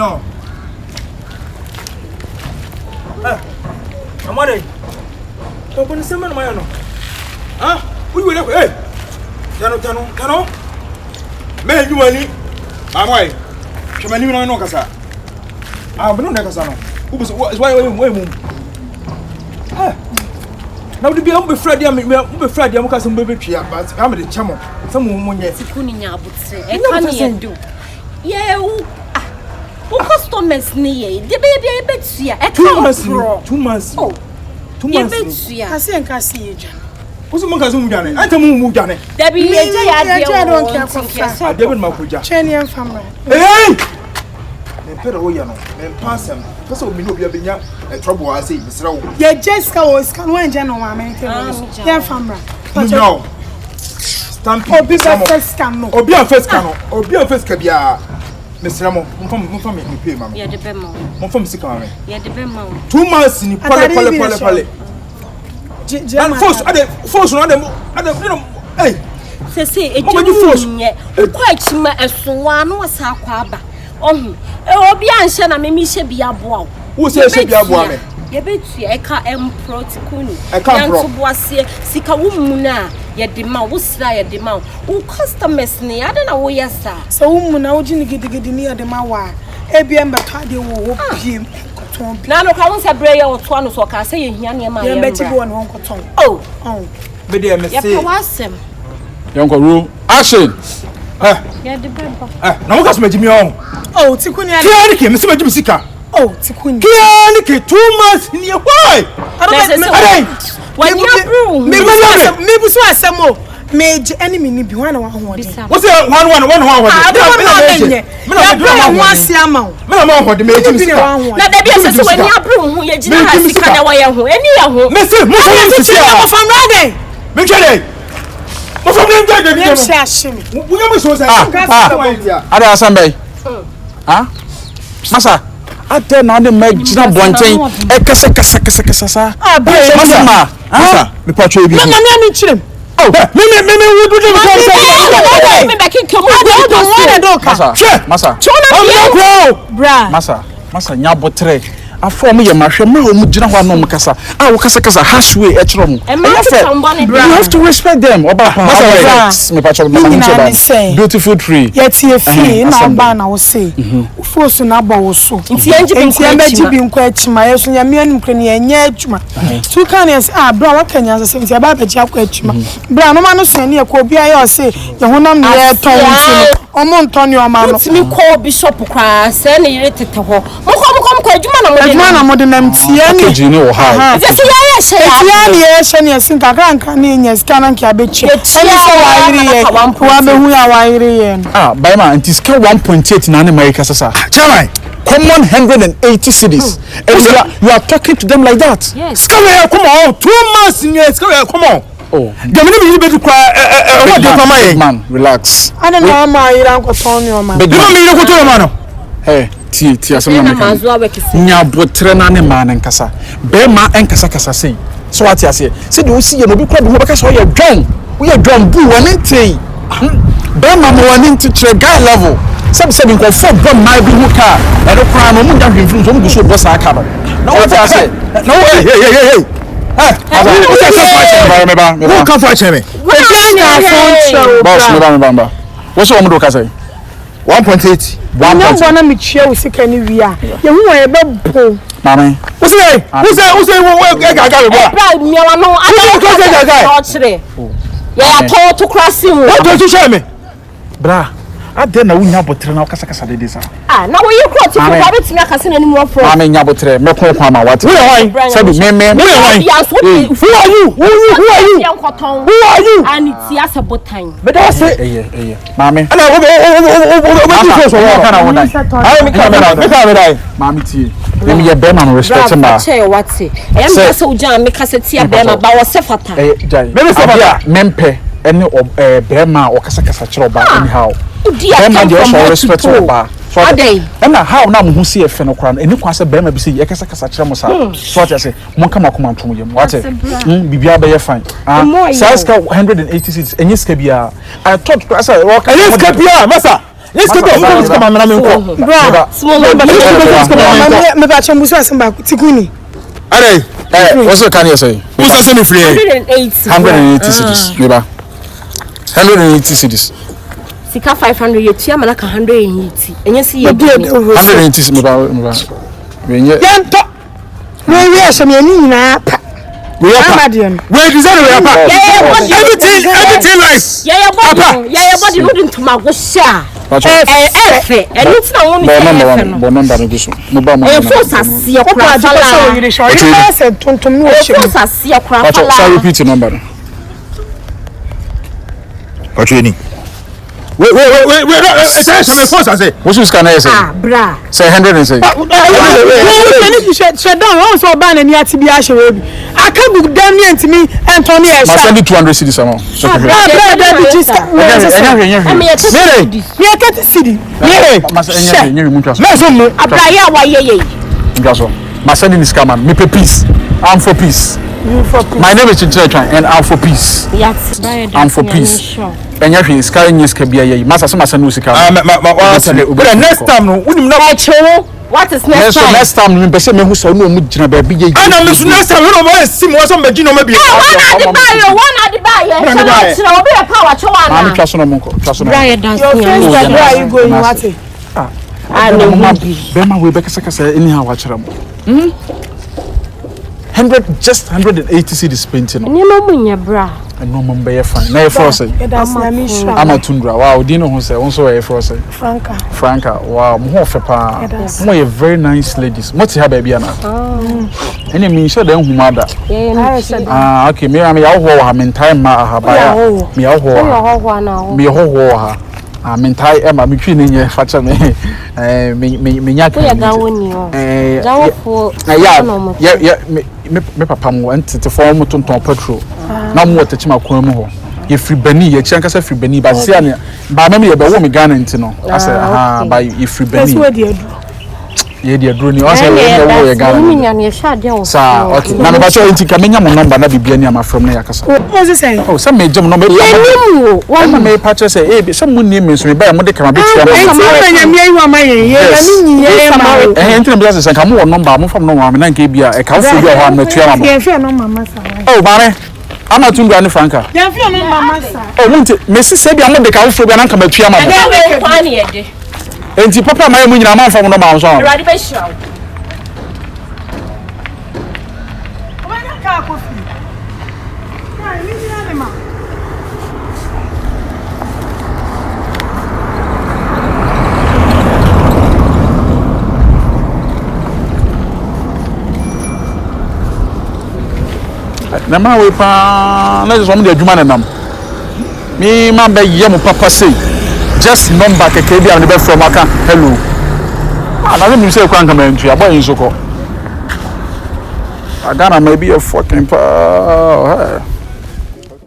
No. I'm wondering. Open the same man. Huh? We will hey. Tano. Man, you money. I'm why. Come on, you know Kasa. I'm not Nakasano. Who was why we now to be on the Friday, I'm Friday, I'm going to be here, but I'm the chamo. Someone yet. Kunya would say, I can't do. Yeah, who customers near the baby I bet you. 2 months. Oh, 2 months. I see you. Who's the Mokazum Jane? I don't move Jane. There be a don't care for I didn't Makuja. Cheney family. Hey! Pero yano, pass him. Because we know you have a trouble. I say, Mr. Yeah, Jessica was coming general. Yeah, family. No. Stamping. Or be first canoe. Or be a first canoe. Or be a first cabia. Mr. Ramo, from me, pay, mamma. Yeah, the Bemo. From Sicame. Yeah, the Bemo. 2 months in Pale. Force on them. Hey. Say, it quite as one was our quaba. Oh, be answered. I mean, me should be a boy. Who says she be a boy? You bet you, I can't Protocal. I can't seek a woman now. Yet the man was sly the man. Who customers near? I don't know where you are. So, woman, I wouldn't get near the Mawa. ABM, but how do you hope him? Now, no, I was a brayer or 1 o'clock. I say, young man, I bet you go on Uncle Tom. Oh, but they was him. Uncle Roo, action. Yeah, the Bemo. No, that's my Jimmy on. Oh, Tikunia, Mr. Jimmy. Oh, Tikunia, 2 months in your boy. When you maybe so I some more. Major enemy be one. What's it? One. I don't know. Once Yamo. Mamma, what the major. Now, there be a when you are broom, who you just can't away who any of who. Mr. From Reading. Michele. What's up, we almost was Ada Sunday. Ah? Masa. Ate na de magina bonten. E kasa. Ah, Masa ma. Masa, me patcho bi. Mama na mi chirem. Oh, me wo do me back in come on. Masa. Masa nya botre. Afọ mo ye mahwe ma o mu gina ho anom kasa. Ah, wo kasa halfway e kiro mo. You have to respect them. Oba, Masa, me patcho na beautiful tree. Yet ye free na ba na wo say. Ufosu na ba wo so. Nti enji bi nkwa achima yeso nya me anum krani enya adwuma. Tu kan yes bra wa kanya se nti ba ba ji akwa achima. Bra no ma no so ne e ko obi ayo say ye honam ne ye ton nti omo ntoni o ma no. Timi ko bishop kwa se ne yire tete ho. Mo ko adwuma na Adwana modern tie ni jini wo ha. Ese ya tie ni ye hye ni sinka kranka ni nya skana nka abechi. Eni so wa yiri ye. Wa be hu ya wa yiri ye. Ah, by man, it is scale 1.8 in America sasa. Chairman, common 180 cities. And you are talking to them like that. Yes. Come on. 2 months in here. Come on. Oh. The minute you be to cry what the mama man, relax. I don't know my ira ko ton yo man. You don't mean you go to man. Hey, tia some na nya botre na ne man nkasa. Be ma enkasa sei. So what you say? Say do see you no be crowd ho beka so ye dwan. We ye dwan bu woni ntei. Be ma mo woni ntire guy level. Said in confirm bomb my be car. And no crime no munja hwimfiri so nguso boss aka ba. Na what you say? No hey. Hey, who come for me? Boss, me. What's your do ka say? 1.8. One bona me chia o sika ni wia. Ye hu wa ye bebo. Mama. Who say gaga bo? Bra mi wa no aka. Yeah, to crossing. What do you say me? Bra. Ade na wunya botre na kasa de sa. Ah, na we you quote for bit me akase na ni mo for. Mama nya botre me ko kwa ma wate. Who are you? Sabi me. Who are you? Who are you? And it's as a botan. But I say eh. Mama. Ana we so kana won dai. Me come Mama tie. Me ye be man respect ma. Che wate. E am kase ujan me kase tie be ma ba wo sefata. Jai. Me sefata. Mempe ene be ma o kasa kire oba anyhow. Bema dey also respect oba. So na how na mo hu see efe no kra eni kwa se bema bi se ye kasa kire mo sa. So what you say mon kama kuma ntom ye mo what bibia be ye fine. Size ka 180 cities enye ska bia. I thought class work enye ska bia masa Let's go. Come on, Bra. Me ba chambuso asemba tikuni. Are. What's the can you say? Who's asking free? 180 cities. Me ba. 180 cities. Sika 500 ye tia malaka 180. Enye si ye 180 me ba. Wenye. Yanto. We asem ye ni nyina pa. We deserve we pa. Everything nice. Yeah, body wouldn't to my gosha. Efe, enti na won me. Number no so. Mo ba mo. E force asie kura fala. You say tontom no e force asie kura fala. So repeat the number. Okay. Wait. Say some force I say. What you scan say? Ah, bra. Say 100 and say. Shut down. I was so bad and yet to be a show. I can't book them near to me and Tony. I send you 200 cities amount. My sending is coming. Me peace. I'm for peace. My name is Chinchilla and I'm for peace. I'm for peace. And you is carrying this Kabia. Master Samasan Musica. Next time, what is next time? Next time, we person who saw no mujina baby. I know Miss next time, we don't want to see more some Begino maybe. One at the buyer. So be a power to one. I'm trust no monko. Trust no. Your friends where you going what? I know. Bema we beka saka anyhow watch ram. 100 just 180 cities painting. Ni no munya bra. And no mum be fine. Na for say. I'm a Tundra. Wow, do you know who say? Also a for say. Franka. Wow, mo fe pa. Mo a very nice ladies. Mo ti ha baby ana. Any me sure dem hu mada. Ah, okay. Me am ya ho ha men time ma ha ba ya. Me ya ho. Me ho ha. Ah, men time e ma me twi ne nye fa cha me. Me nya ka. Yeah, me papa mo ntete for mo tonton petrol. Na mo wata chima kwa mu ho. Ye free bani ye chian kasa free bani ba se ane ba me ye be wo me Ghana ntino. Ase aha ba ye free bani. Ye dia duro ni o se ye wo ye Ghana. Mi nya ne sha dia o. Sa okay. Na me ba so enti ka menya mo number na bibia ni ama from na yakasa. What is say? Oh, some me jam no me. One me patch say eh some mo name so me ba mo de kama be tia mo. Enya me ayi wa ma ye ni ye ma. Enti na be say ka mo number mo from no wa me na nke bia e ka fo bia ho am na tia mo. Ye fe no mama sa. Oh, bare. I'm a Tundra and Franka. Ye fe no mama sa. Oh, won't Messi say bia mo de ka fo bia na kama tia mo. Enti papa my mu nyina man fam no ma so. Ready be show. Ka kofi. Ka ni ni ma. Na ma we pa na so mo de adwuma na nam. Me ma be ye mo papa say. Just number keke bia no be from aka. Hello. Ah, na me say kwan kama ntu aboy nso ko. Agana maybe a fucking pa.